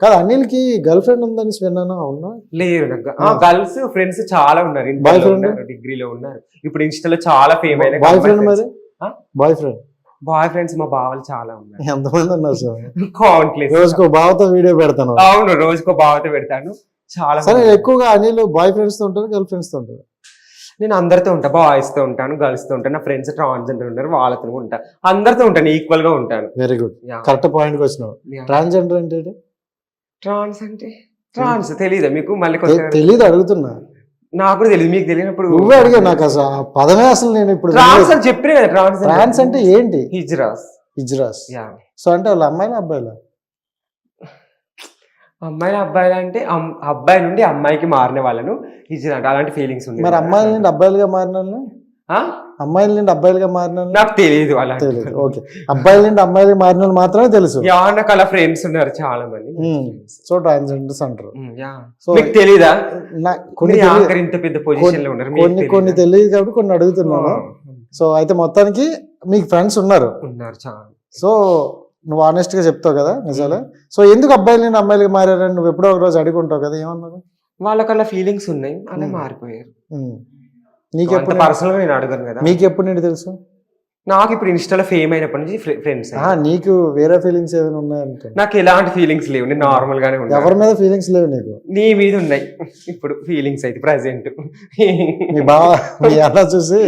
కాదు అనిల్కి girl friend ఉందని విన్నాను, అవునా? లేరు నాకు గర్ల్స్ ఫ్రెండ్స్ చాలా ఉన్నారు, బాయ్ ఫ్రెండ్ డిగ్రీలో ఉన్నారు, ఇప్పుడు ఇన్స్టాలో చాలా ఫేమ్ అయిన బాయ్ ఫ్రెండ్. మరి బాయ్ ఫ్రెండ్ బాయ్ ఫ్రెండ్స్ మా బావలు చాలా ఉన్నారు. ఎంతమంది ఉన్నారు సార్? కౌంట్లెస్. రోజుకో బావతో వీడియో పెడతాను. అవును, రోజుకో బావతో పెడతాను చాలా. సరే ఎక్కువగా అనిల్ బాయ్ ఫ్రెండ్స్ తో ఉంటారు, గర్ల్ ఫ్రెండ్స్ తో ఉంటారు? నేను అందరితో ఉంటాను, బాయ్స్ తో ఉంటాను, గర్ల్స్ తో ఉంటాను, నా ఫ్రెండ్స్ ట్రాన్స్జెండర్ ఉన్నారు వాళ్ళతో ఉంటాను, అందరితో ఉంటాను, ఈక్వల్ గా ఉంటాను. వెరీ గుడ్, కరెక్ట్ పాయింట్ కి వచ్చినావు. ట్రాన్స్జెండర్ అంటే ట్రాన్స్ అంటే ట్రాన్స్ తెలీదా మీకు? మళ్ళీ తెలీదు, అడుగుతున్నా. నాకు కూడా తెలియదు, మీకు తెలియనప్పుడు నువ్వే అడిగా. నాకు అసలు ఆ పదమే అసలు నేను ఇప్పుడు ట్రాన్స్ అని చెప్పిన కదా. ట్రాన్స్ అంటే ఏంటి? హిజ్రాస్. హిజ్రాస్. సో అంటే వాళ్ళ అమ్మాయిల అబ్బాయిలా? అమ్మాయిల అబ్బాయిలు అంటే అబ్బాయి నుండి అమ్మాయికి మారిన వాళ్ళను హిజ్రా అంటే అలాంటి ఫీలింగ్స్ ఉంది. మరి అమ్మాయిల నుండి అబ్బాయిలుగా మారిన అమ్మాయిల నుండి అబ్బాయిలుగా మారిన నాకు తెలియదు అలా. తెలియదు. ఓకే, అబ్బాయిల నుండి అమ్మాయిలుగా మారిన మాత్రమే తెలుసు. నాకు అలా ఫ్రెండ్స్ ఉన్నారు చాలా మంది. సో ట్రాన్స్జెండర్స్ అంటారు. సో మీకు తెలీదా? ఇంత పెద్ద పొజిషన్ లో ఉన్నారు. కొన్ని తెలియదు కాబట్టి కొన్ని అడుగుతున్నాను. సో అయితే మొత్తానికి మీకు ఫ్రెండ్స్ ఉన్నారు చాలా. సో నువ్వు ఆనెస్ట్ గా చెప్తావు కదా నిజాలే. సో ఎందుకు అబ్బాయిల నుండి అమ్మాయిలుగా మారారని నువ్వు ఎప్పుడో ఒక రోజు అడుగుంటావు కదా, ఏమన్నారు? వాళ్ళకి అలా ఫీలింగ్స్ ఉన్నాయి, అలా మారిపోయారు. నీకు ఎప్పుడు పర్సనల్ గా నేను అడగను కదా. మీకు ఎప్పుడు నుండి తెలుసు? నాకు ఇప్పుడు ఇన్స్టాలో ఫేమ్ అయినప్పటి నుంచి ఫ్రెండ్స్. నీకు వేరే ఫీలింగ్స్ ఏమైనా ఉన్నాయంటే? నాకు ఎలాంటి ఫీలింగ్స్ లేవు, నేను నార్మల్ గానే ఉన్నాను. ఎవరి మీద ఫీలింగ్స్ లేవు నీకు? నీ మీద ఉన్నాయి ఇప్పుడు ఫీలింగ్స్ అయితే ప్రెసెంట్. మీ బావ మీ అలా చూసి.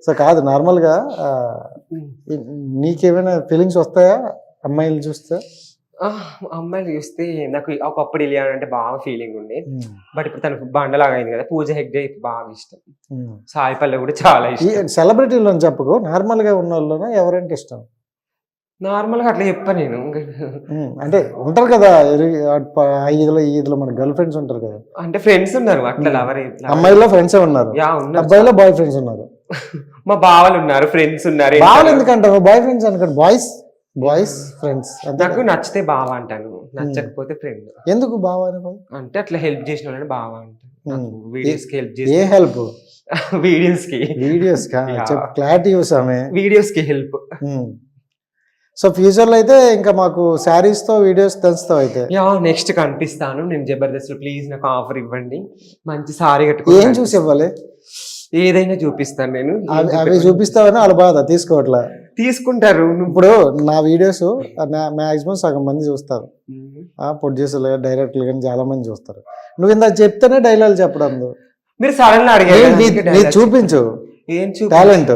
సో కాదు, నార్మల్ గా నీకేమైనా ఫీలింగ్స్ వస్తాయా అమ్మాయిలు చూస్తే? అమ్మాయిలు చూస్తే నాకు ఒకప్పుడు ఇలియానా అంటే బాగా ఫీలింగ్ ఉండే, బట్ ఇప్పుడు తనకు బండలాగా అయింది కదా. పూజ హెగ్డే బాగా ఇష్టం, సాయి పల్లవి కూడా చాలా ఇష్టం. సెలబ్రిటీలు అని చెప్పకు, నార్మల్ గా ఉన్న వాళ్ళలోనే ఎవరంటే ఇష్టం? నార్మల్ గా అట్లా చెప్పా నేను. అంటే ఉంటారు కదా ఈదులో మన గర్ల్ ఫ్రెండ్స్ ఉంటారు కదా. అంటే ఫ్రెండ్స్ ఉన్నారు అట్లా, ఎవరు అమ్మాయిలో ఫ్రెండ్స్ ఉన్నారు, అబ్బాయిలో బాయ్ ఫ్రెండ్స్ ఉన్నారు. మా బావలు ఉన్నారు, ఫ్రెండ్స్ ఉన్నారు. బావలు ఎందుకంటారు? బాయ్ ఫ్రెండ్స్ అనుకోండి, బాయ్స్ ఫ్రెండ్స్. నాకు నచ్చితే బావ అంటాను, నచ్చకపోతే ఫ్రెండ్. ఎందుకు బావ అంటే అట్లా హెల్ప్ చేసిన వాళ్ళని బావ అంటాను. వీడియోస్ కి హెల్ప్ చేసి. ఏ హెల్ప్? వీడియోస్ కి క్లారిటీ చూసామే. వీడియోస్ కి హెల్ప్. సో ఫ్యూచర్ లో అయితే ఇంకా మాకు శారీస్ తో వీడియోస్ తెలుస్తావు అయితే. నెక్స్ట్ కనిపిస్తాను నేను జబర్దస్త్. ప్లీజ్ నాకు ఆఫర్ ఇవ్వండి, మంచి సారీ కట్టుకో. ఏం చూసి ఇవ్వాలి? ఏదైనా చూపిస్తాను నేను. అవి చూపిస్తావని వాళ్ళ బాధ తీసుకోవట్లా. తీసుకుంటారు. ఇప్పుడు నా వీడియోస్ మాక్సిమం సగం మంది చూస్తారు, ప్రొడ్యూసర్లు డైరెక్టర్లు కానీ చాలా మంది చూస్తారు. నువ్వు ఇందాక చెప్తేనే డైలాగ్ చెప్పడం. మీరు సడన్ గా అడిగారు, చూపించు ఏం టాలెంట్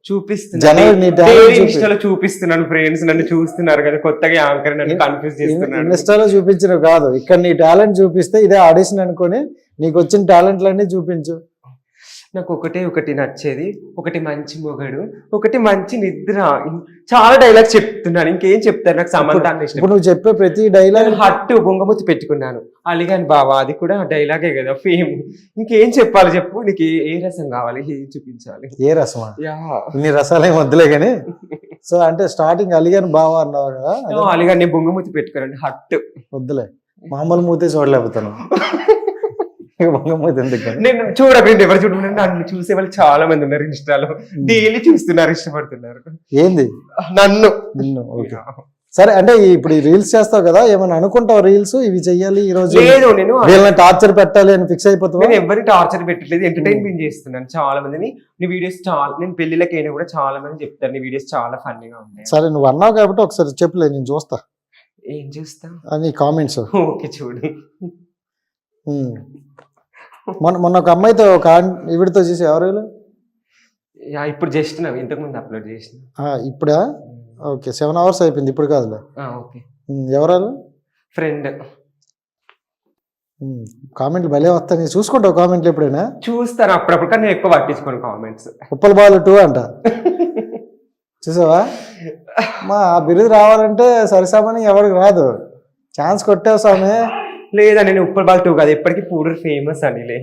చూపిస్తున్నాను. చూపిస్తున్నాను, ఫ్రెండ్స్ నన్ను చూస్తున్నారు కదా, కొత్తగా యాంకర్ నన్ను కన్ఫ్యూజ్ చేస్తున్నాను. ఇన్స్టాలో చూపించినవి కాదు, ఇక్కడ నీ టాలెంట్ చూపిస్తే ఇదే ఆడిషన్ అనుకుని నీకు వచ్చిన టాలెంట్లన్నీ చూపించు. నాకు ఒకటి నచ్చేది, ఒకటి మంచి మొగడు, ఒకటి మంచి నిద్ర. చాలా డైలాగ్స్ చెప్తున్నాను, ఇంకేం చెప్తారు? నాకు సంబంధాన్ని ఇష్టం. ఇప్పుడు నువ్వు చెప్పే ప్రతి డైలాగ్ హట్టు బొంగమూతి పెట్టుకున్నాను, అలిగాను బావా, అది కూడా డైలాగే కదా, ఫేమ్. ఇంకేం చెప్పాలి చెప్పు? నీకు ఏ రసం కావాలి, ఏం చూపించాలి? ఏ రసమా? ఇన్ని రసాలు ఏం వద్దులే కానీ. సో అంటే స్టార్టింగ్ అలిగాను బావా అన్నావు కదా, అలిగాను బొంగమూతి పెట్టుకున్నాను, హట్టు వద్దులే, మామూలు మూతే చూడలేకపోతాను. నేను చూడకండి, ఎవరు చూడకుండా నన్ను చూసే వాళ్ళు చాలా మంది ఉన్నారు ఇన్స్టాలో, డైలీ చూస్తున్నారు, ఇష్టపడుతున్నారు. ఏంది? నన్ను. సరే అంటే ఇప్పుడు రీల్స్ చేస్తావు కదా, ఏమైనా అనుకుంటావు రీల్స్ ఇవి చెయ్యాలి ఈ రోజు? లేదు, నేను వీళ్ళని టార్చర్ పెట్టాలి అని ఫిక్స్ అయిపోతావు? నేను ఎవరిని టార్చర్ పెట్టట్లేదు, ఎంటర్టైన్మెంట్ చేస్తున్నాను. చాలా మందిని నీ వీడియోస్ నేను పెళ్లిళ్ళకి అయినా కూడా చాలా మంది చెప్తారు నీ వీడియోస్ చాలా ఫన్నీగా ఉన్నాయి. సరే నువ్వు అన్నావు కాబట్టి ఒకసారి చెప్పులే, నేను చూస్తా. ఏం చూస్తా? నీ కామెంట్స్. ఓకే చూడు. మొన్న ఒక అమ్మాయితో ఒక ఈవిడతో చూసి ఎవరు? ఇప్పుడు జస్ట్ ఇంతకు ముందు అప్లోడ్ చేసిన. ఇప్పుడా? ఓకే, 7 hours అయిపోయింది, ఇప్పుడు కాదులే. ఓకే. ఎవరు? ఫ్రెండ్. కామెంట్లు భలే వస్తాయి, చూసుకుంటావు కామెంట్లు ఎప్పుడైనా? చూస్తాను అప్పుడప్పుడు, కానీ ఎక్కువ పట్టించుకోను కామెంట్స్. ఉప్పల బాలు 2 అంట, చూసావా? మా బిరుదు రావాలంటే సరిసామని ఎవరికి రాదు, ఛాన్స్ కొట్టావు స్వామి. లేదా నేను ఉప్పల్ బాల్ 2 కాదు, ఎప్పటికీ పూడూరు ఫేమస్ అని.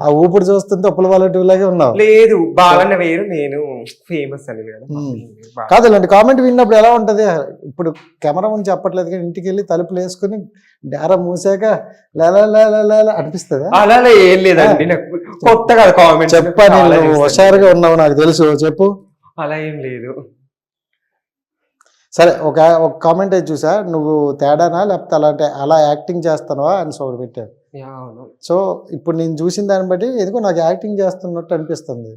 ఆ ఊపిరి చూస్తుంటే ఉప్పల బాల్ 2 లాగే ఉన్నావు. లేదు, బాలన్న వేరు, నేను ఫేమస్ అని. కాదు, ఇలాంటి కామెంట్ విన్నప్పుడు ఎలా ఉంటది? ఇప్పుడు కెమెరా ముందు చెప్పట్లేదు కానీ ఇంటికి వెళ్ళి తలుపులు వేసుకుని డారా మూసాక అనిపిస్తుంది. అలా ఏం లేదండి, నాకు కొత్త కదా కామెంట్. చెప్పని హుషారుగా ఉన్నావు నాకు తెలుసు, చెప్పు. అలా ఏం లేదు. సరే ఒక కామెంట్ అయితే చూసా, నువ్వు తేడానా లేకపోతే అలా యాక్టింగ్ చేస్తానవా అని ఒకటి పెట్టారు. అవును. సో ఇప్పుడు నేను చూసిన దాన్ని బట్టి ఎందుకో నాకు యాక్టింగ్ చేస్తున్నట్టు అనిపిస్తుంది.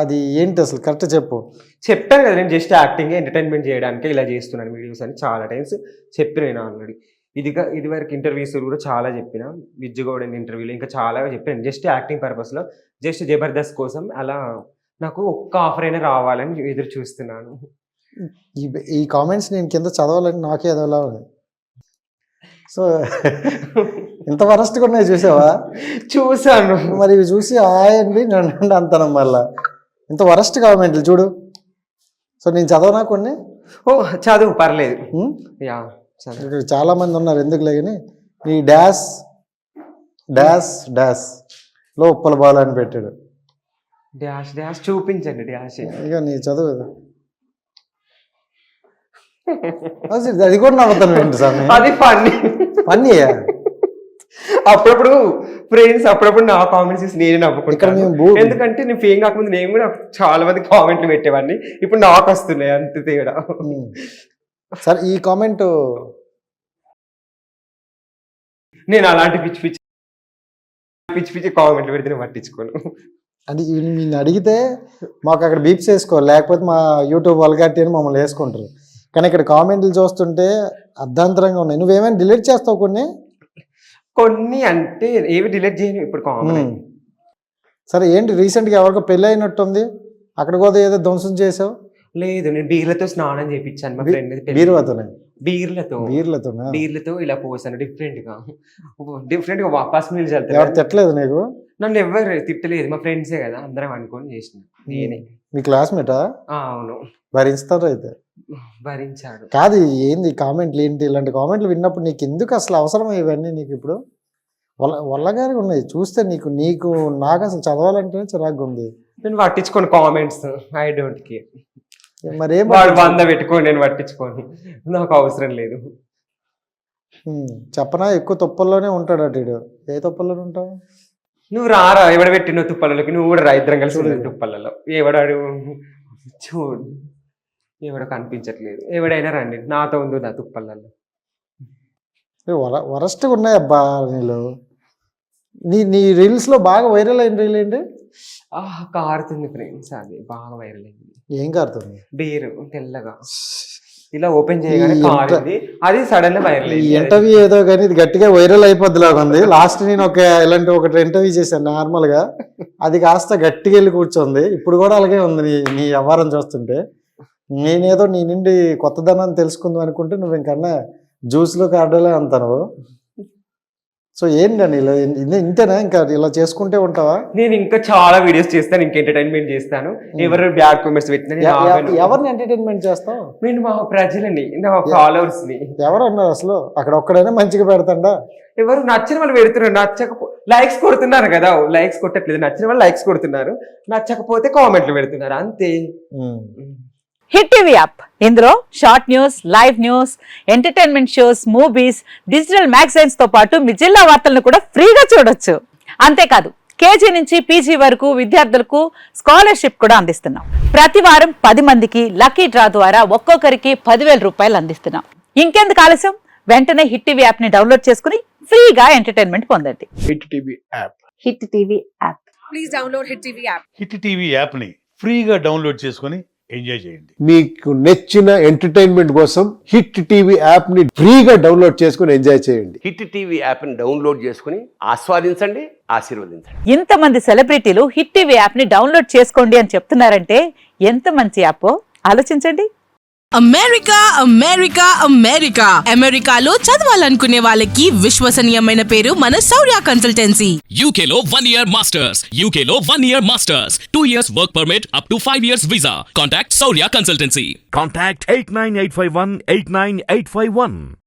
అది ఏంటి అసలు కరెక్ట్ చెప్పు. చెప్పాను కదా, నేను జస్ట్ యాక్టింగ్ ఎంటర్టైన్మెంట్ చేయడానికి ఇలా చేస్తున్నాను వీడియోస్ అని చాలా టైమ్స్ చెప్పిన నేను ఆల్రెడీ. ఇది వరకు ఇంటర్వ్యూస్ కూడా చాలా చెప్పిన, విజ్జుగౌడన్ ఇంటర్వ్యూలో ఇంకా చాలా చెప్పాను. జస్ట్ యాక్టింగ్ పర్పస్లో, జస్ట్ జబర్దస్త్ కోసం అలా నాకు ఒక్క ఆఫర్ అయినా రావాలని ఎదురు చూస్తున్నాను. ఈ కామెంట్స్ నేను కింద చదవాలని నాకే అదోలా ఉంది. సో ఇంత వరస్ట్గా ఉన్నాయి చూసావా? చూసాను. మరి ఇవి చూసి ఆయండి నన్ను అంతనం మళ్ళా ఇంత వరస్ట్ కామెంట్లు చూడు. సో నేను చదవనా కొన్ని? ఓ చదువు పర్లేదు. యా ఇక్కడ చాలా మంది ఉన్నారు ఎందుకులే కానీ. ఈ డాష్ డాష్ డాష్ లో ఉప్పల బాల్ అని పెట్టాడు. డాష్ డాష్ చూపించండి డాష్. ఇక నీ చదువు అది కూడా నవ్వుతాను ఏంటి స్వామి? అది ఫన్నీ ఫన్నీయా? అప్పుడప్పుడు ఫ్రెండ్స్ అప్పుడప్పుడు నా కామెంట్స్ చూసి నేనే ఇక్కడ నవ్వుకుంటాను. మేము ఎందుకంటే నేను ఫేమ్ కాకముందు నేను కూడా చాలా మంది కామెంట్లు పెట్టేవాడిని, ఇప్పుడు నాకు వస్తున్నాయి అంత తేడా. సరే ఈ కామెంట్ నేను అలాంటి పిచ్చి పిచ్చి కామెంట్లు పెడితే నేను పట్టించుకోను. అంటే నేను అడిగితే మాకు అక్కడ బీప్స్ వేసుకోవాలి, లేకపోతే మా యూట్యూబ్ వల్గారిటీ అని మమ్మల్ని వేసుకుంటారు. కానీ ఇక్కడ కామెంట్లు చూస్తుంటే అర్ధాంతరంగా ఉన్నాయి. నువ్వేమైనా డిలీట్ చేస్తావు కొన్ని అంటే ఏవి డిలీట్ చేయను ఇప్పుడు కామన్. సరే ఏంటి రీసెంట్గా ఎవరికో పెళ్ళి అయినట్టుంది, అక్కడ కూడా ఏదో ధ్వంసం చేసావు? లేదు, నేను బీర్లతో స్నానం చేయించాను మా ఫ్రెండ్. బీరువాతోనే? బీర్లతో ఇలా పోసాను డిఫరెంట్ గా వాపస్ నీళ్ళు చల్తాను. ఎవరు తిట్టలేదు నీకు? నన్ను ఎవరు తిట్టలేదు, మా ఫ్రెండ్సే కదా అందరం అనుకొని చేసిన. నేనే. మీ క్లాస్మేటా? అవును. భరిస్తారు అయితే? భరించాడు. కాదు ఏంది కామెంట్లు ఏంటి? ఇలాంటి కామెంట్లు విన్నప్పుడు నీకు ఎందుకు అసలు అవసరం ఇవన్నీ? నీకు ఇప్పుడు వల్లగారి ఉన్నాయి చూస్తే నీకు నాకు అసలు చదవాలంటేనే చిరాగ్గా ఉంది. నేను పట్టించుకోను కామెంట్స్, ఐ డోంట్ కేర్. మరేం వాడు 100 పెట్టుకోని నేను పట్టించుకోను, నాకు అవసరం లేదు. చెప్పనా ఎక్కువ తుప్పల్లోనే ఉంటాడు అటు. ఏ తుప్పల్లోనే ఉంటావు నువ్వు? రారా ఎవడ పెట్టిన తుప్పలలోకి, నువ్వు కూడా రా, ఇద్దరం కలిసి తుప్పలలో. ఎవడాడు చూడు, ఎవడో కనిపించట్లేదు. ఎవడైనా రండి, నాతో ఉంది నా తుప్పలలో. వరస్ట్గా ఉన్నాయి అబ్బా నీళ్ళు. నీ రీల్స్ లో బాగా వైరల్ అయిన రీల్ ఏంటి? కారుతుంది ఫ్రెండ్స్, అది బాగా వైరల్ అయింది. ఏం కారుతుంది? బీరు తెల్లగా ఇలా ఓపెన్ చేయగానే కారింది, అది సడన్ గా వైరల్ అయింది. ఇంటర్వ్యూ ఏదో కానీ ఇది గట్టిగా వైరల్ అయిపోద్ది లాగా ఉంది. లాస్ట్ నేను ఇలాంటి ఒకటి ఇంటర్వ్యూ చేశాను నార్మల్ గా, అది కాస్త గట్టిగా వెళ్ళి కూర్చోంది. ఇప్పుడు కూడా అలాగే ఉంది నీ వ్యవహారం చూస్తుంటే. నేనేదో నీ నుండి కొత్తదనాన్ని తెలుసుకుందాం అనుకుంటే నువ్వు ఇంకన్నా జ్యూస్లో కార్డోలే అంటాను. సో ఏంటని ఇలా ఇంతేనా? ఇంకా ఇలా చేసుకుంటే ఉంటావా? నేను ఇంకా చాలా వీడియోస్ చేస్తాను, ఇంకా ఎంటర్టైన్మెంట్ చేస్తాను. ఎవరు బ్యాడ్ కామెంట్స్ పెట్టినా ఎవరిని ఎంటర్టైన్మెంట్ చేస్తావు? నేను మా ప్రజలని, నా ఫాలోవర్స్ ని. ఎవరు అన్నారు అసలు? అక్కడ ఒక్కడైనా మంచిగా పెడతాడా? ఎవరు నచ్చిన వాళ్ళు పెడుతున్నారు, లైక్స్ కొడుతున్నారు కదా. లైక్స్ కొట్టట్లేదు, నచ్చిన వాళ్ళు లైక్స్ కొడుతున్నారు, నచ్చకపోతే కామెంట్లు పెడుతున్నారు, అంతే. హిట్ టీవీ యాప్, ఇందులో short news, live news, entertainment shows, movies, digital magazines తో పాటు మీ జిల్లా వార్తలను కూడా ఫ్రీగా చూడొచ్చు. అంతేకాదు కేజీ నుంచి పీజీ వరకు విద్యార్థులకు స్కాలర్షిప్ కూడా అందిస్తున్నాం. ప్రతి వారం 10 మందికి లక్కీ డ్రా ద్వారా ఒక్కొక్కరికి 10,000 రూపాయలు అందిస్తున్నాం. ఇంకెందుకు ఆలస్యం, వెంటనే హిట్ టీవీ యాప్ ని డౌన్లోడ్ చేసుకుని ఫ్రీగా ఎంటర్టైన్మెంట్ పొందండి. Hit TV app. Hit TV app. Please download hit TV app. Hit TV app ని ఫ్రీగా డౌన్లోడ్ చేసుకొని ఎంజాయ్ చేయండి. మీకు నచ్చిన ఎంటర్టైన్మెంట్ కోసం హిట్ టీవీ యాప్ ని ఫ్రీగా డౌన్లోడ్ చేసుకుని ఎంజాయ్ చేయండి. హిట్ టీవీ యాప్ ని డౌన్లోడ్ చేసుకుని ఆస్వాదించండి, ఆశీర్వదించండి. ఇంతమంది సెలబ్రిటీలు హిట్ టీవీ యాప్ ని డౌన్లోడ్ చేసుకోండి అని చెప్తున్నారంటే ఎంత మంచి యాప్ ఆలోచించండి. అమెరికాలో చదవాలనుకునే వాళ్ళకి విశ్వసనీయమైన పేరు మన శౌర్య కన్సల్టెన్సీ. UK లో 1 year masters. UK లో 1 year masters. 2 years work permit up to 5 years visa. Contact Saurya Consultancy. Contact 89851 89851.